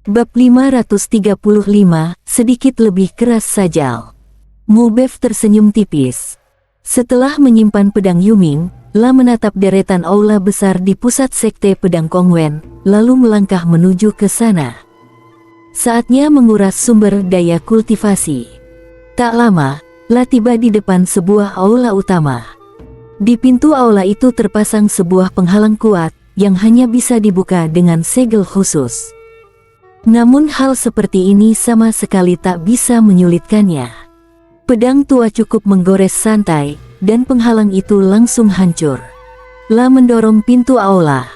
Bab 535, sedikit lebih keras sajal. Mubev tersenyum tipis. Setelah menyimpan pedang Yuming, La menatap deretan aula besar di pusat sekte pedang Kongwen, lalu melangkah menuju ke sana. Saatnya menguras sumber daya kultivasi. Tak lama, La tiba di depan sebuah aula utama. Di pintu aula itu terpasang sebuah penghalang kuat, yang hanya bisa dibuka dengan segel khusus. Namun hal seperti ini sama sekali tak bisa menyulitkannya. Pedang tua cukup menggores santai, dan penghalang itu langsung hancur. La mendorong pintu aula.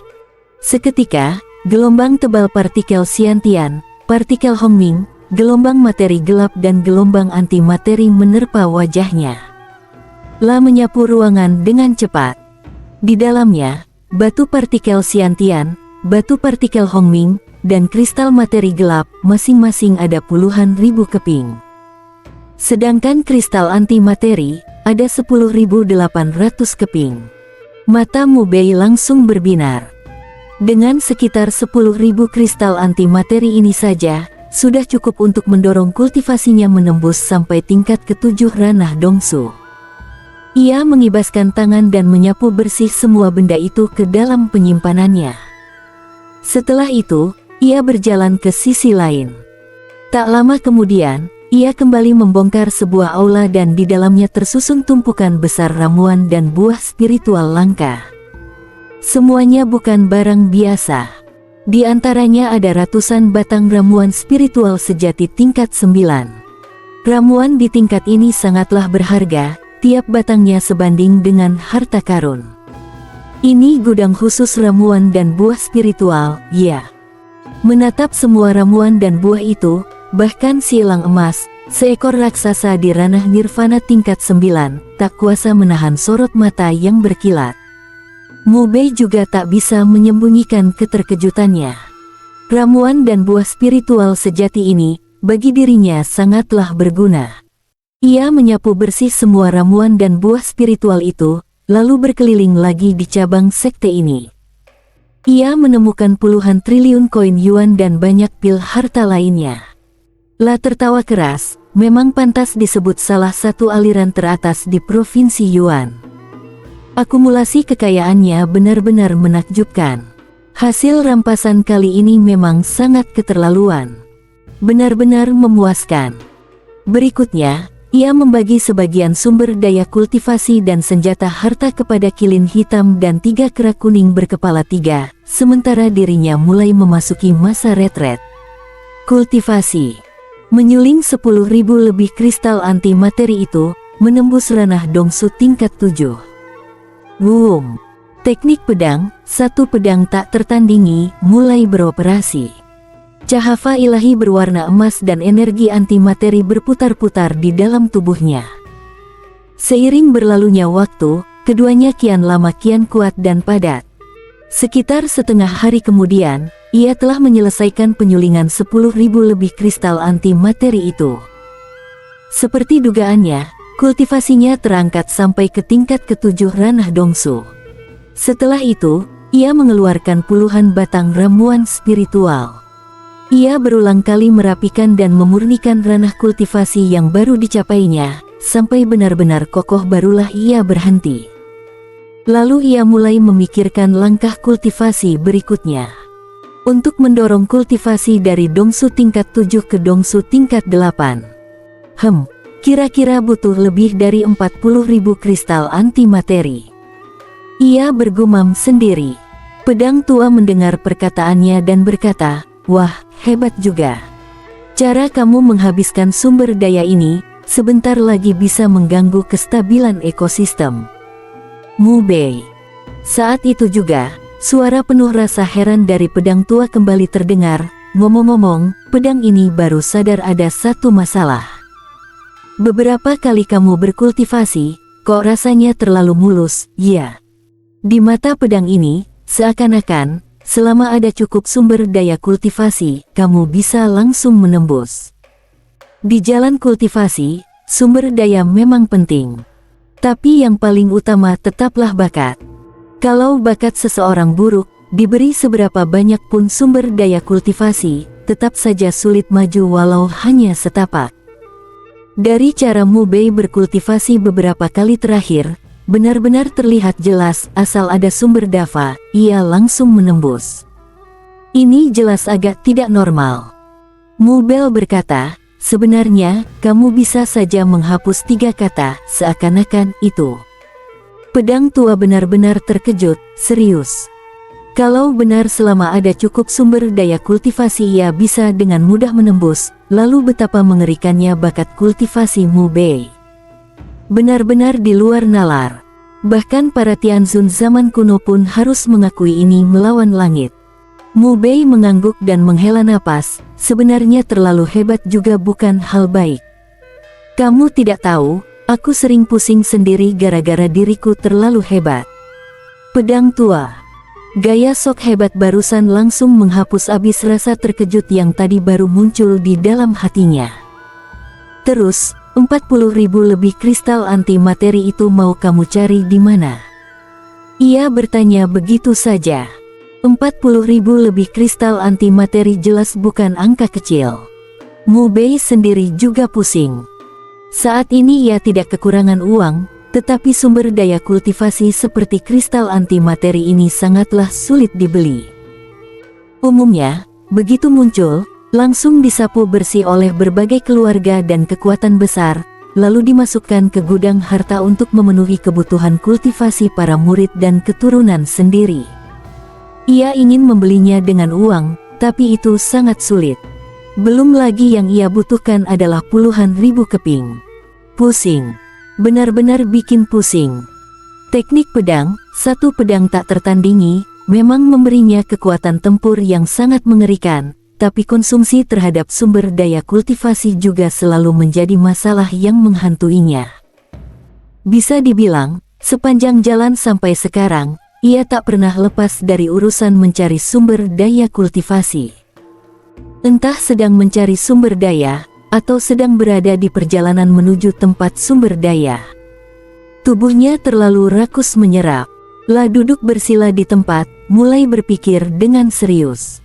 Seketika, gelombang tebal partikel Xiantian, partikel Hongming, gelombang materi gelap dan gelombang antimateri menerpa wajahnya. La menyapu ruangan dengan cepat. Di dalamnya, batu partikel Xiantian, batu partikel Hongming, dan kristal materi gelap masing-masing ada puluhan ribu keping. Sedangkan kristal antimateri ada 10.800 keping. Mata Mubei langsung berbinar. Dengan sekitar 10.000 kristal antimateri ini saja, sudah cukup untuk mendorong kultivasinya menembus sampai tingkat ke-7 ranah Dongsu. Ia mengibaskan tangan dan menyapu bersih semua benda itu ke dalam penyimpanannya. Setelah itu, ia berjalan ke sisi lain. Tak lama kemudian, ia kembali membongkar sebuah aula dan di dalamnya tersusun tumpukan besar ramuan dan buah spiritual langka. Semuanya bukan barang biasa. Di antaranya ada ratusan batang ramuan spiritual sejati tingkat 9. Ramuan di tingkat ini sangatlah berharga, tiap batangnya sebanding dengan harta karun. Ini gudang khusus ramuan dan buah spiritual, ya. Menatap semua ramuan dan buah itu, bahkan silang emas, seekor raksasa di ranah nirvana tingkat 9, tak kuasa menahan sorot mata yang berkilat. Mubei juga tak bisa menyembunyikan keterkejutannya. Ramuan dan buah spiritual sejati ini, bagi dirinya sangatlah berguna. Ia menyapu bersih semua ramuan dan buah spiritual itu, lalu berkeliling lagi di cabang sekte ini. Ia menemukan puluhan triliun koin yuan dan banyak pil harta lainnya. La tertawa keras, memang pantas disebut salah satu aliran teratas di provinsi Yuan. Akumulasi kekayaannya benar-benar menakjubkan. Hasil rampasan kali ini memang sangat keterlaluan. Benar-benar memuaskan. Berikutnya, ia membagi sebagian sumber daya kultivasi dan senjata harta kepada kilin hitam dan 3 kera kuning berkepala 3, sementara dirinya mulai memasuki masa retret. Kultivasi. Menyuling 10.000 lebih kristal antimateri itu, menembus ranah Dongsu tingkat 7. Boom. Teknik pedang, satu pedang tak tertandingi, mulai beroperasi. Cahaya ilahi berwarna emas dan energi antimateri berputar-putar di dalam tubuhnya. Seiring berlalunya waktu, keduanya kian lama kian kuat dan padat. Sekitar setengah hari kemudian, ia telah menyelesaikan penyulingan 10.000 lebih kristal antimateri itu. Seperti dugaannya, kultivasinya terangkat sampai ke tingkat ke-7 ranah Dongsu. Setelah itu, ia mengeluarkan puluhan batang ramuan spiritual. Ia berulang kali merapikan dan memurnikan ranah kultivasi yang baru dicapainya, sampai benar-benar kokoh barulah ia berhenti. Lalu ia mulai memikirkan langkah kultivasi berikutnya. Untuk mendorong kultivasi dari Dongsu tingkat 7 ke Dongsu tingkat 8. Kira-kira butuh lebih dari 40.000 kristal antimateri. Ia bergumam sendiri. Pedang tua mendengar perkataannya dan berkata, "Wah, hebat juga. Cara kamu menghabiskan sumber daya ini, sebentar lagi bisa mengganggu kestabilan ekosistem." Mubei. Saat itu juga, suara penuh rasa heran dari pedang tua kembali terdengar. "Ngomong-ngomong, pedang ini baru sadar ada satu masalah. Beberapa kali kamu berkultivasi, kok rasanya terlalu mulus, ya?" Di mata pedang ini, seakan-akan, selama ada cukup sumber daya kultivasi, kamu bisa langsung menembus. Di jalan kultivasi, sumber daya memang penting. Tapi yang paling utama tetaplah bakat. Kalau bakat seseorang buruk, diberi seberapa banyak pun sumber daya kultivasi, tetap saja sulit maju walau hanya setapak. Dari cara Mu Bei berkultivasi beberapa kali terakhir, benar-benar terlihat jelas asal ada sumber dava, ia langsung menembus. Ini jelas agak tidak normal. Mu Bei berkata, sebenarnya, kamu bisa saja menghapus 3 kata, seakan-akan itu. Pedang tua benar-benar terkejut, serius. Kalau benar selama ada cukup sumber daya kultivasi ia bisa dengan mudah menembus, lalu betapa mengerikannya bakat kultivasi Mu Bei. Benar-benar di luar nalar. Bahkan para Tianzun zaman kuno pun harus mengakui ini melawan langit. Mu Bei mengangguk dan menghela napas, sebenarnya terlalu hebat juga bukan hal baik. Kamu tidak tahu, aku sering pusing sendiri gara-gara diriku terlalu hebat. Pedang tua. Gaya sok hebat barusan langsung menghapus habis rasa terkejut yang tadi baru muncul di dalam hatinya. Terus, 40.000 lebih kristal antimateri itu mau kamu cari di mana? Ia bertanya begitu saja. 40.000 lebih kristal antimateri jelas bukan angka kecil. Mu Bei sendiri juga pusing. Saat ini ia tidak kekurangan uang, tetapi sumber daya kultivasi seperti kristal antimateri ini sangatlah sulit dibeli. Umumnya, begitu muncul, langsung disapu bersih oleh berbagai keluarga dan kekuatan besar, lalu dimasukkan ke gudang harta untuk memenuhi kebutuhan kultivasi para murid dan keturunan sendiri. Ia ingin membelinya dengan uang, tapi itu sangat sulit. Belum lagi yang ia butuhkan adalah puluhan ribu keping. Pusing. Benar-benar bikin pusing. Teknik pedang, satu pedang tak tertandingi, memang memberinya kekuatan tempur yang sangat mengerikan, tapi konsumsi terhadap sumber daya kultivasi juga selalu menjadi masalah yang menghantuinya. Bisa dibilang, sepanjang jalan sampai sekarang, ia tak pernah lepas dari urusan mencari sumber daya kultivasi. Entah sedang mencari sumber daya, atau sedang berada di perjalanan menuju tempat sumber daya. Tubuhnya terlalu rakus menyerap. Lah duduk bersila di tempat, mulai berpikir dengan serius.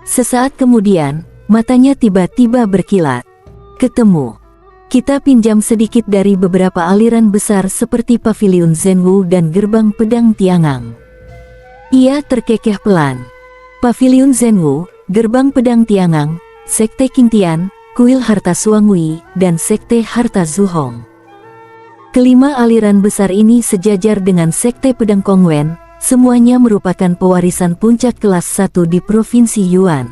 Sesaat kemudian, matanya tiba-tiba berkilat. Ketemu. Kita pinjam sedikit dari beberapa aliran besar seperti Paviliun Zhenwu dan Gerbang Pedang Tiangang. Ia terkekeh pelan. Paviliun Zhenwu, Gerbang Pedang Tiangang, Sekte Qingtian, Kuil Harta Suangui, dan Sekte Harta Zhuhong. Kelima aliran besar ini sejajar dengan Sekte Pedang Kongwen, semuanya merupakan pewarisan puncak kelas 1 di Provinsi Yuan.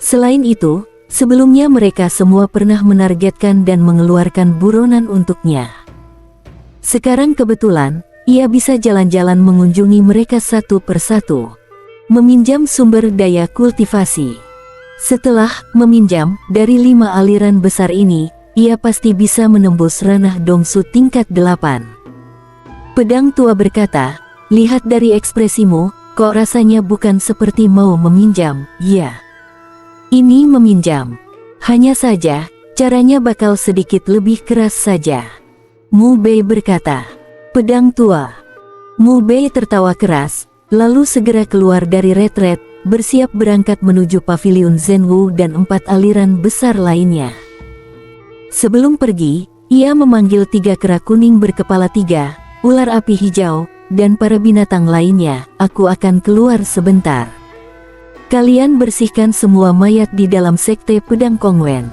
Selain itu, sebelumnya mereka semua pernah menargetkan dan mengeluarkan buronan untuknya. Sekarang kebetulan, ia bisa jalan-jalan mengunjungi mereka satu persatu. Meminjam sumber daya kultivasi. Setelah meminjam dari 5 aliran besar ini, ia pasti bisa menembus ranah Dongsu tingkat 8. Pedang tua berkata, lihat dari ekspresimu, kok rasanya bukan seperti mau meminjam, ya? Ini meminjam. Hanya saja, caranya bakal sedikit lebih keras saja. Mu Bei berkata. Pedang tua. Mu Bei tertawa keras, lalu segera keluar dari retret, bersiap berangkat menuju Paviliun Zhenwu dan 4 aliran besar lainnya. Sebelum pergi, ia memanggil 3 kera kuning berkepala 3, ular api hijau, dan para binatang lainnya. Aku akan keluar sebentar. Kalian bersihkan semua mayat di dalam Sekte Pedang Kongwen.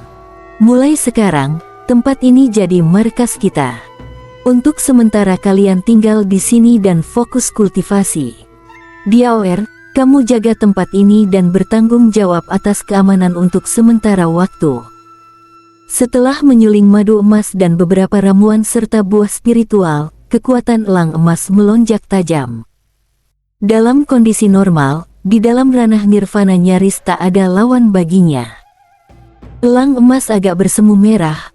Mulai sekarang, tempat ini jadi markas kita. Untuk sementara kalian tinggal di sini dan fokus kultivasi. Diaoer, kamu jaga tempat ini dan bertanggung jawab atas keamanan untuk sementara waktu. Setelah menyuling madu emas dan beberapa ramuan serta buah spiritual, kekuatan elang emas melonjak tajam. Dalam kondisi normal, di dalam ranah nirvana nyaris tak ada lawan baginya. Elang emas agak bersemu merah.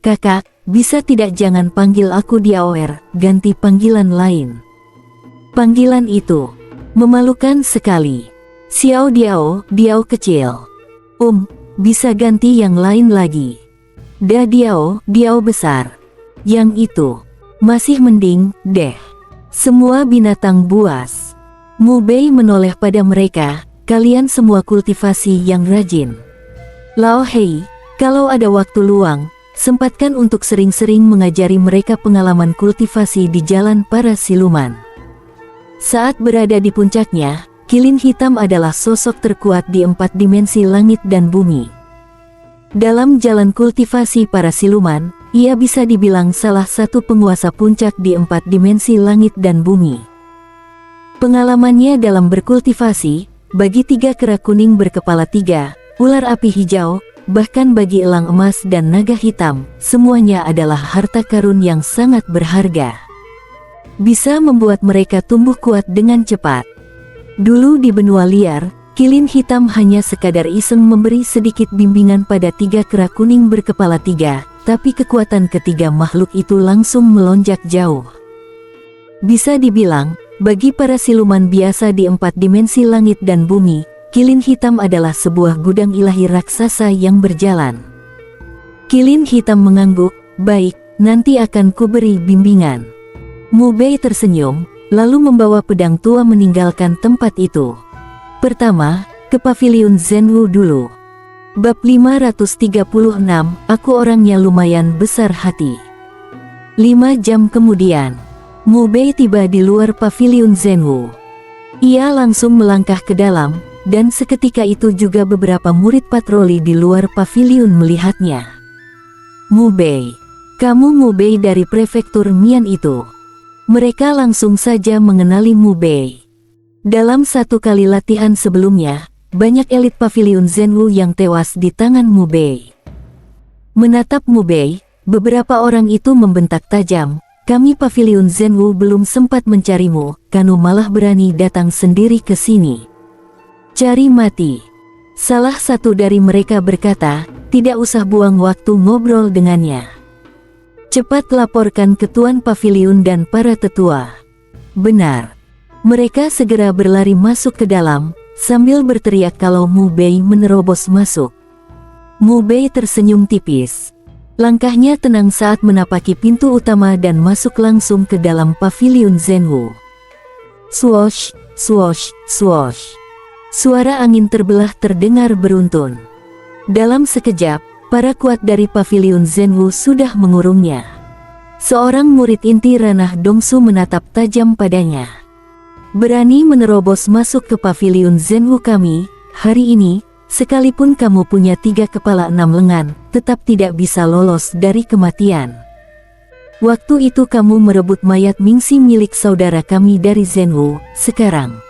Kakak, bisa tidak jangan panggil aku Diaoer, ganti panggilan lain. Panggilan itu memalukan sekali. Xiao Diao, Diao kecil. Bisa ganti yang lain lagi. Da Diao, Diao besar. Yang itu, masih mending, deh. Semua binatang buas. Mu Bei menoleh pada mereka, kalian semua kultivasi yang rajin. Lao Hei, kalau ada waktu luang, sempatkan untuk sering-sering mengajari mereka pengalaman kultivasi di jalan para siluman. Saat berada di puncaknya, Kilin Hitam adalah sosok terkuat di 4 dimensi langit dan bumi. Dalam jalan kultivasi para siluman, ia bisa dibilang salah satu penguasa puncak di 4 dimensi langit dan bumi. Pengalamannya dalam berkultivasi, bagi 3 kera kuning berkepala 3, ular api hijau, bahkan bagi elang emas dan naga hitam, semuanya adalah harta karun yang sangat berharga. Bisa membuat mereka tumbuh kuat dengan cepat. Dulu di benua liar, Kilin Hitam hanya sekadar iseng memberi sedikit bimbingan pada 3 kera kuning berkepala 3, tapi kekuatan ketiga makhluk itu langsung melonjak jauh. Bisa dibilang, bagi para siluman biasa di 4 dimensi langit dan bumi, Kilin Hitam adalah sebuah gudang ilahi raksasa yang berjalan. Kilin Hitam mengangguk, "Baik, nanti akan kuberi bimbingan." Mu Bei tersenyum, lalu membawa pedang tua meninggalkan tempat itu. Pertama, ke pavilion Zhenwu dulu. Bab 536, aku orangnya lumayan besar hati. 5 jam kemudian, Mu Bei tiba di luar pavilion Zhenwu. Ia langsung melangkah ke dalam, dan seketika itu juga beberapa murid patroli di luar pavilion melihatnya. "Mu Bei, kamu Mu Bei dari prefektur Mian itu." Mereka langsung saja mengenali Mu Bei. Dalam 1 kali latihan sebelumnya, banyak elit pavilion Zhenwu yang tewas di tangan Mu Bei. Menatap Mu Bei, beberapa orang itu membentak tajam, "Kami pavilion Zhenwu belum sempat mencarimu, kamu malah berani datang sendiri ke sini. Cari mati." Salah satu dari mereka berkata, "Tidak usah buang waktu ngobrol dengannya. Cepat laporkan ke Tuan Pavilion dan para tetua." Benar. Mereka segera berlari masuk ke dalam, sambil berteriak kalau Mu Bei menerobos masuk. Mu Bei tersenyum tipis. Langkahnya tenang saat menapaki pintu utama dan masuk langsung ke dalam pavilion Zhenwu. Swoosh, swoosh, swoosh. Suara angin terbelah terdengar beruntun. Dalam sekejap, para kuat dari pavilion Zhenwu sudah mengurungnya. Seorang murid inti ranah Dongsu menatap tajam padanya. "Berani menerobos masuk ke pavilion Zhenwu kami, hari ini, sekalipun kamu punya 3 kepala 6 lengan, tetap tidak bisa lolos dari kematian. Waktu itu kamu merebut mayat Mingxi milik saudara kami dari Zhenwu, sekarang."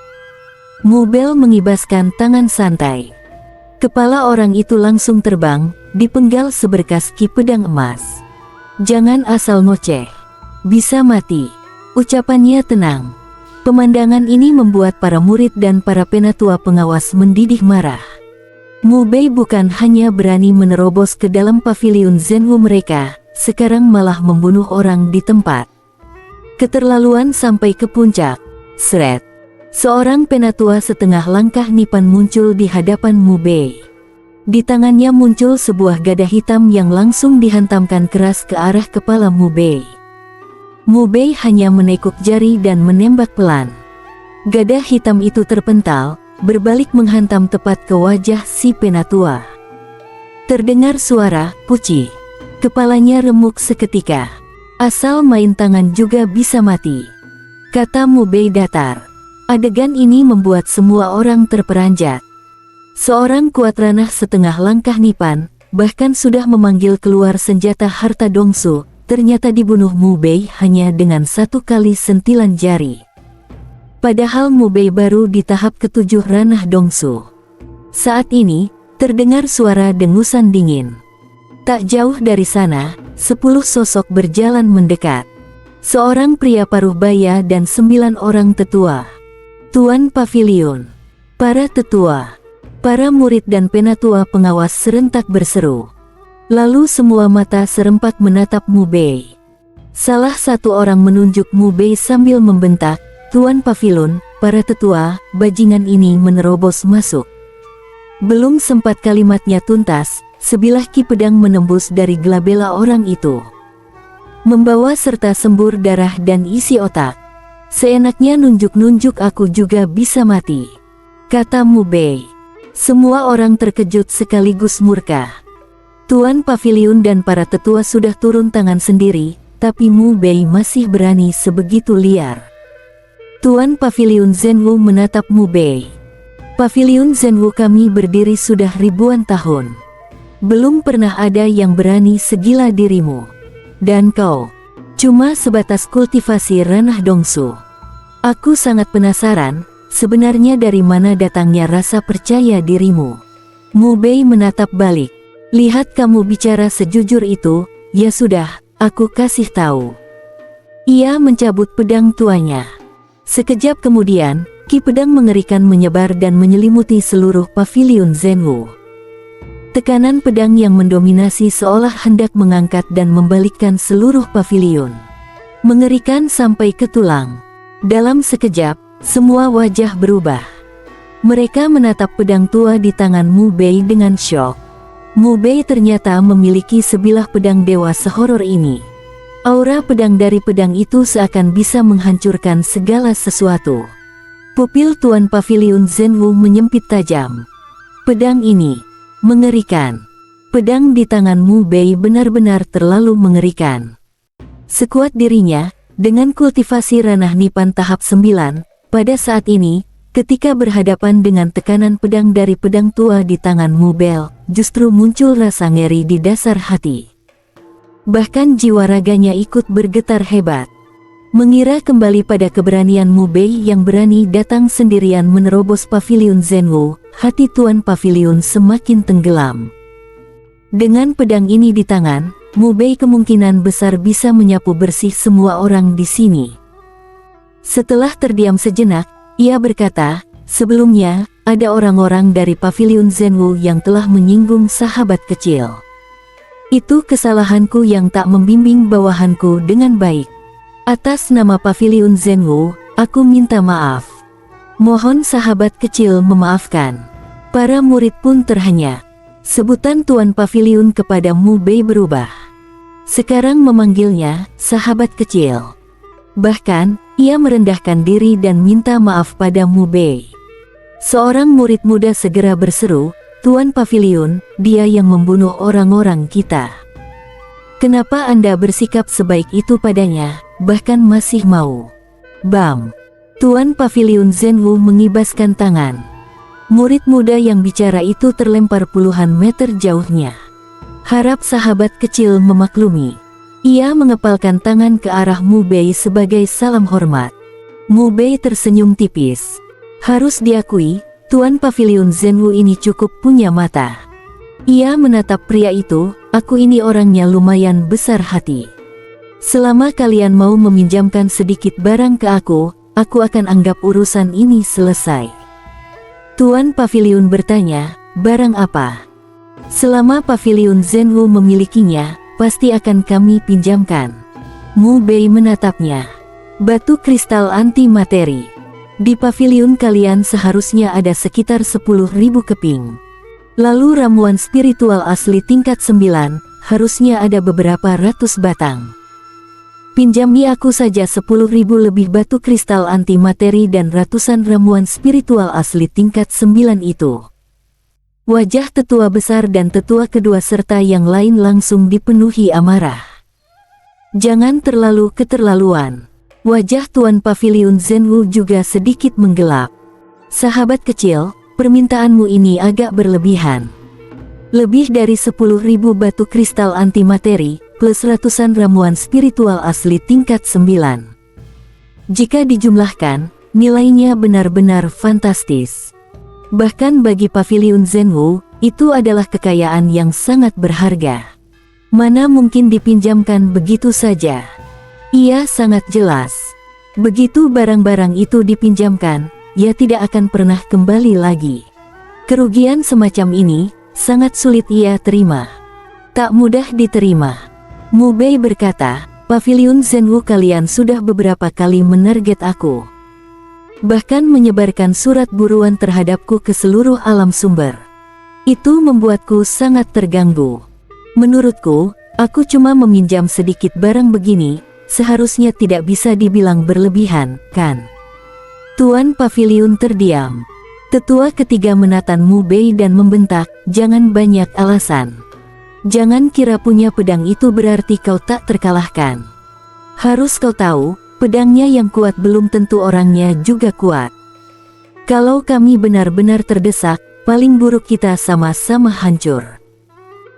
Mu Bei mengibaskan tangan santai. Kepala orang itu langsung terbang, dipenggal seberkas ki pedang emas. "Jangan asal ngoceh. Bisa mati." Ucapannya tenang. Pemandangan ini membuat para murid dan para penatua pengawas mendidih marah. Mu Bei bukan hanya berani menerobos ke dalam pavilion Zhenwu mereka, sekarang malah membunuh orang di tempat. Keterlaluan sampai ke puncak. Sret. Seorang penatua setengah langkah nipan muncul di hadapan Mu Bei. Di tangannya muncul sebuah gada hitam yang langsung dihantamkan keras ke arah kepala Mu Bei. Mu Bei hanya menekuk jari dan menembak pelan. Gada hitam itu terpental, berbalik menghantam tepat ke wajah si penatua. Terdengar suara "puci". Kepalanya remuk seketika. "Asal main tangan juga bisa mati," kata Mu Bei datar. Adegan ini membuat semua orang terperanjat. Seorang kuat ranah setengah langkah nipan, bahkan sudah memanggil keluar senjata harta Dongsu, ternyata dibunuh Mu Bei hanya dengan 1 kali sentilan jari. Padahal Mu Bei baru di tahap ke-7 ranah Dongsu. Saat ini, terdengar suara dengusan dingin. Tak jauh dari sana, 10 sosok berjalan mendekat. Seorang pria paruh baya dan 9 orang tetua. Tuan Pavilion, para tetua, para murid dan penatua pengawas serentak berseru. Lalu semua mata serempak menatap Mu Bei. Salah satu orang menunjuk Mu Bei sambil membentak, "Tuan Pavilion, para tetua, bajingan ini menerobos masuk." Belum sempat kalimatnya tuntas, sebilah ki pedang menembus dari glabella orang itu. Membawa serta sembur darah dan isi otak. "Seenaknya nunjuk-nunjuk aku juga bisa mati," kata Mu Bei. Semua orang terkejut sekaligus murka. Tuan Paviliun dan para tetua sudah turun tangan sendiri, tapi Mu Bei masih berani sebegitu liar. Tuan Paviliun Zhenwu menatap Mu Bei. Paviliun Zhenwu kami berdiri sudah ribuan tahun. Belum pernah ada yang berani segila dirimu. Dan kau cuma sebatas kultivasi ranah Dongsu. Aku sangat penasaran, sebenarnya dari mana datangnya rasa percaya dirimu? Mu Bei menatap balik. Lihat kamu bicara sejujur itu, ya sudah, aku kasih tahu. Ia mencabut pedang tuanya. Sekejap kemudian, ki pedang mengerikan menyebar dan menyelimuti seluruh Paviliun Zhenwu. Tekanan pedang yang mendominasi seolah hendak mengangkat dan membalikkan seluruh paviliun. Mengerikan sampai ke tulang. Dalam sekejap, semua wajah berubah. Mereka menatap pedang tua di tangan Mu Bei dengan syok. Mu Bei ternyata memiliki sebilah pedang dewa sehoror ini. Aura pedang dari pedang itu seakan bisa menghancurkan segala sesuatu. Pupil Tuan Paviliun Zhenwu menyempit tajam. Pedang ini mengerikan. Pedang di tangan Mu Bei benar-benar terlalu mengerikan. Sekuat dirinya, dengan kultivasi ranah Nipan tahap 9, pada saat ini, ketika berhadapan dengan tekanan pedang dari pedang tua di tangan Mu Bei, justru muncul rasa ngeri di dasar hati. Bahkan jiwa raganya ikut bergetar hebat. Mengira kembali pada keberanian Mu Bei yang berani datang sendirian menerobos Paviliun Zhenwu, hati Tuan Paviliun semakin tenggelam. Dengan pedang ini di tangan, Mu Bei kemungkinan besar bisa menyapu bersih semua orang di sini. Setelah terdiam sejenak, ia berkata, sebelumnya, ada orang-orang dari Paviliun Zhenwu yang telah menyinggung sahabat kecil. Itu kesalahanku yang tak membimbing bawahanku dengan baik. Atas nama Paviliun Zhenwu, aku minta maaf. Mohon sahabat kecil memaafkan. Para murid pun terhenyak. Sebutan Tuan Paviliun kepada Mu Bei berubah. Sekarang memanggilnya sahabat kecil. Bahkan, ia merendahkan diri dan minta maaf pada Mu Bei. Seorang murid muda segera berseru, Tuan Paviliun, dia yang membunuh orang-orang kita. Kenapa Anda bersikap sebaik itu padanya, bahkan masih mau? Bam! Tuan Paviliun Zhenwu mengibaskan tangan. Murid muda yang bicara itu terlempar puluhan meter jauhnya. Harap sahabat kecil memaklumi. Ia mengepalkan tangan ke arah Mu Bei sebagai salam hormat. Mu Bei tersenyum tipis. Harus diakui, Tuan Paviliun Zhenwu ini cukup punya mata. Ia menatap pria itu, aku ini orangnya lumayan besar hati. Selama kalian mau meminjamkan sedikit barang ke aku akan anggap urusan ini selesai. Tuan Paviliun bertanya, barang apa? Selama Paviliun Zhenwu memilikinya, pasti akan kami pinjamkan. Mu Bei menatapnya. Batu kristal anti materi. Di paviliun kalian seharusnya ada sekitar 10.000 keping. Lalu ramuan spiritual asli tingkat 9, harusnya ada beberapa ratus batang. Pinjami aku saja 10.000 lebih batu kristal anti materi dan ratusan ramuan spiritual asli tingkat 9 itu. Wajah tetua besar dan tetua kedua serta yang lain langsung dipenuhi amarah. Jangan terlalu keterlaluan. Wajah Tuan Paviliun Zhenwu juga sedikit menggelap. Sahabat kecil, permintaanmu ini agak berlebihan. Lebih dari 10.000 batu kristal anti materi, plus ratusan ramuan spiritual asli tingkat 9. Jika dijumlahkan, nilainya benar-benar fantastis. Bahkan bagi Paviliun Zhenwu, itu adalah kekayaan yang sangat berharga. Mana mungkin dipinjamkan begitu saja? Ia sangat jelas. Begitu barang-barang itu dipinjamkan, ia tidak akan pernah kembali lagi. Kerugian semacam ini, sangat sulit ia terima. Tak mudah diterima. Mu Bei berkata, Paviliun Zhenwu kalian sudah beberapa kali menarget aku. Bahkan menyebarkan surat buruan terhadapku ke seluruh alam sumber. Itu membuatku sangat terganggu. Menurutku, aku cuma meminjam sedikit barang begini, seharusnya tidak bisa dibilang berlebihan, kan? Tuan Paviliun terdiam. Tetua ketiga menatan Mu Bei dan membentak, "Jangan banyak alasan. Jangan kira punya pedang itu berarti kau tak terkalahkan. Harus kau tahu, pedangnya yang kuat belum tentu orangnya juga kuat. Kalau kami benar-benar terdesak, paling buruk kita sama-sama hancur."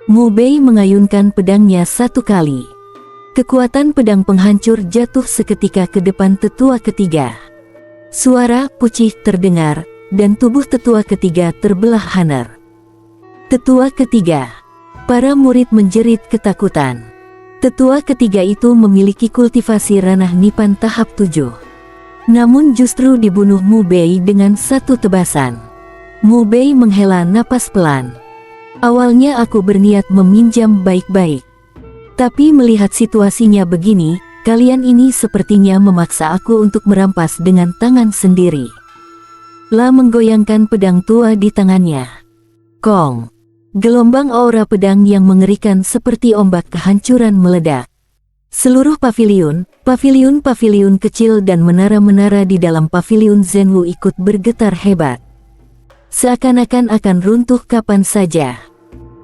Mu Bei mengayunkan pedangnya satu kali. Kekuatan pedang penghancur jatuh seketika ke depan tetua ketiga. Suara pucih terdengar, dan tubuh tetua ketiga terbelah hanar. Tetua ketiga. Para murid menjerit ketakutan. Tetua ketiga itu memiliki kultivasi ranah Nipan tahap 7. Namun justru dibunuh Mu Bei dengan satu tebasan. Mu Bei menghela napas pelan. "Awalnya aku berniat meminjam baik-baik. Tapi melihat situasinya begini, kalian ini sepertinya memaksa aku untuk merampas dengan tangan sendiri." La menggoyangkan pedang tua di tangannya. Kong. Gelombang aura pedang yang mengerikan seperti ombak kehancuran meledak. Seluruh paviliun kecil dan menara-menara di dalam paviliun Zhenwu ikut bergetar hebat. Seakan-akan akan runtuh kapan saja.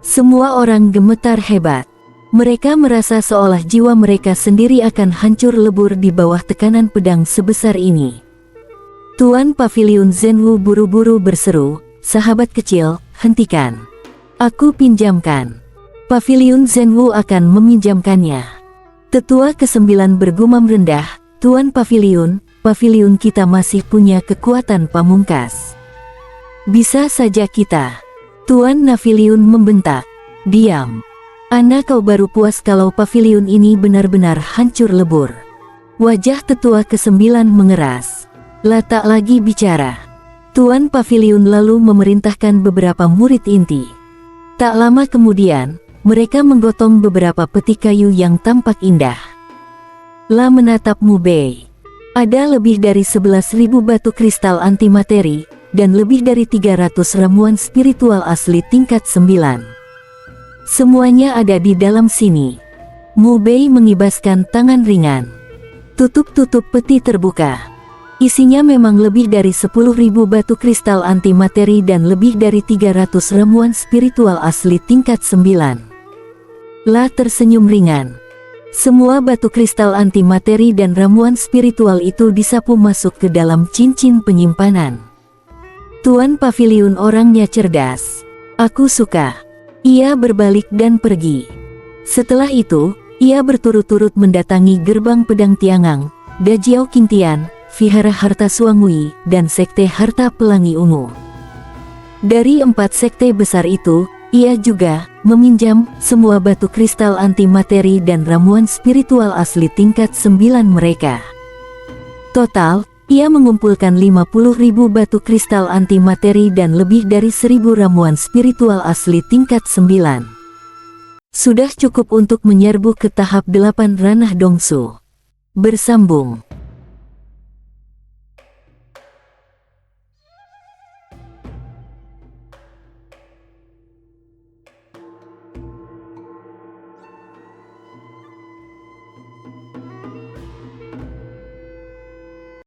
Semua orang gemetar hebat. Mereka merasa seolah jiwa mereka sendiri akan hancur lebur di bawah tekanan pedang sebesar ini. Tuan Paviliun Zhenwu buru-buru berseru, "Sahabat kecil, hentikan. Aku pinjamkan." Paviliun Zhenwu akan meminjamkannya. Tetua ke-9 bergumam rendah, "Tuan Paviliun kita masih punya kekuatan pamungkas. Bisa saja kita." Tuan Naviliun membentak, "Diam. Ana kau baru puas kalau paviliun ini benar-benar hancur lebur." Wajah tetua ke-9 mengeras. "La tak lagi bicara." Tuan Paviliun lalu memerintahkan beberapa murid inti. Tak lama kemudian, mereka menggotong beberapa peti kayu yang tampak indah. La menatap Mu Bei. Ada lebih dari 11.000 batu kristal antimateri, dan lebih dari 300 ramuan spiritual asli tingkat 9. Semuanya ada di dalam sini. Mu Bei mengibaskan tangan ringan. Tutup-tutup peti terbuka. Isinya memang lebih dari 10.000 batu kristal antimateri dan lebih dari 300 ramuan spiritual asli tingkat 9. La tersenyum ringan. Semua batu kristal antimateri dan ramuan spiritual itu disapu masuk ke dalam cincin penyimpanan. Tuan Paviliun orangnya cerdas. Aku suka. Ia berbalik dan pergi. Setelah itu, ia berturut-turut mendatangi gerbang pedang Tiangang, Dajiao Qingtian, Vihara Harta Suangui, dan Sekte Harta Pelangi Ungu. Dari 4 sekte besar itu, ia juga meminjam semua batu kristal antimateri dan ramuan spiritual asli tingkat 9 mereka. Total, ia mengumpulkan 50.000 batu kristal antimateri dan lebih dari 1.000 ramuan spiritual asli tingkat 9. Sudah cukup untuk menyerbu ke tahap 8 ranah Dongsu. Bersambung.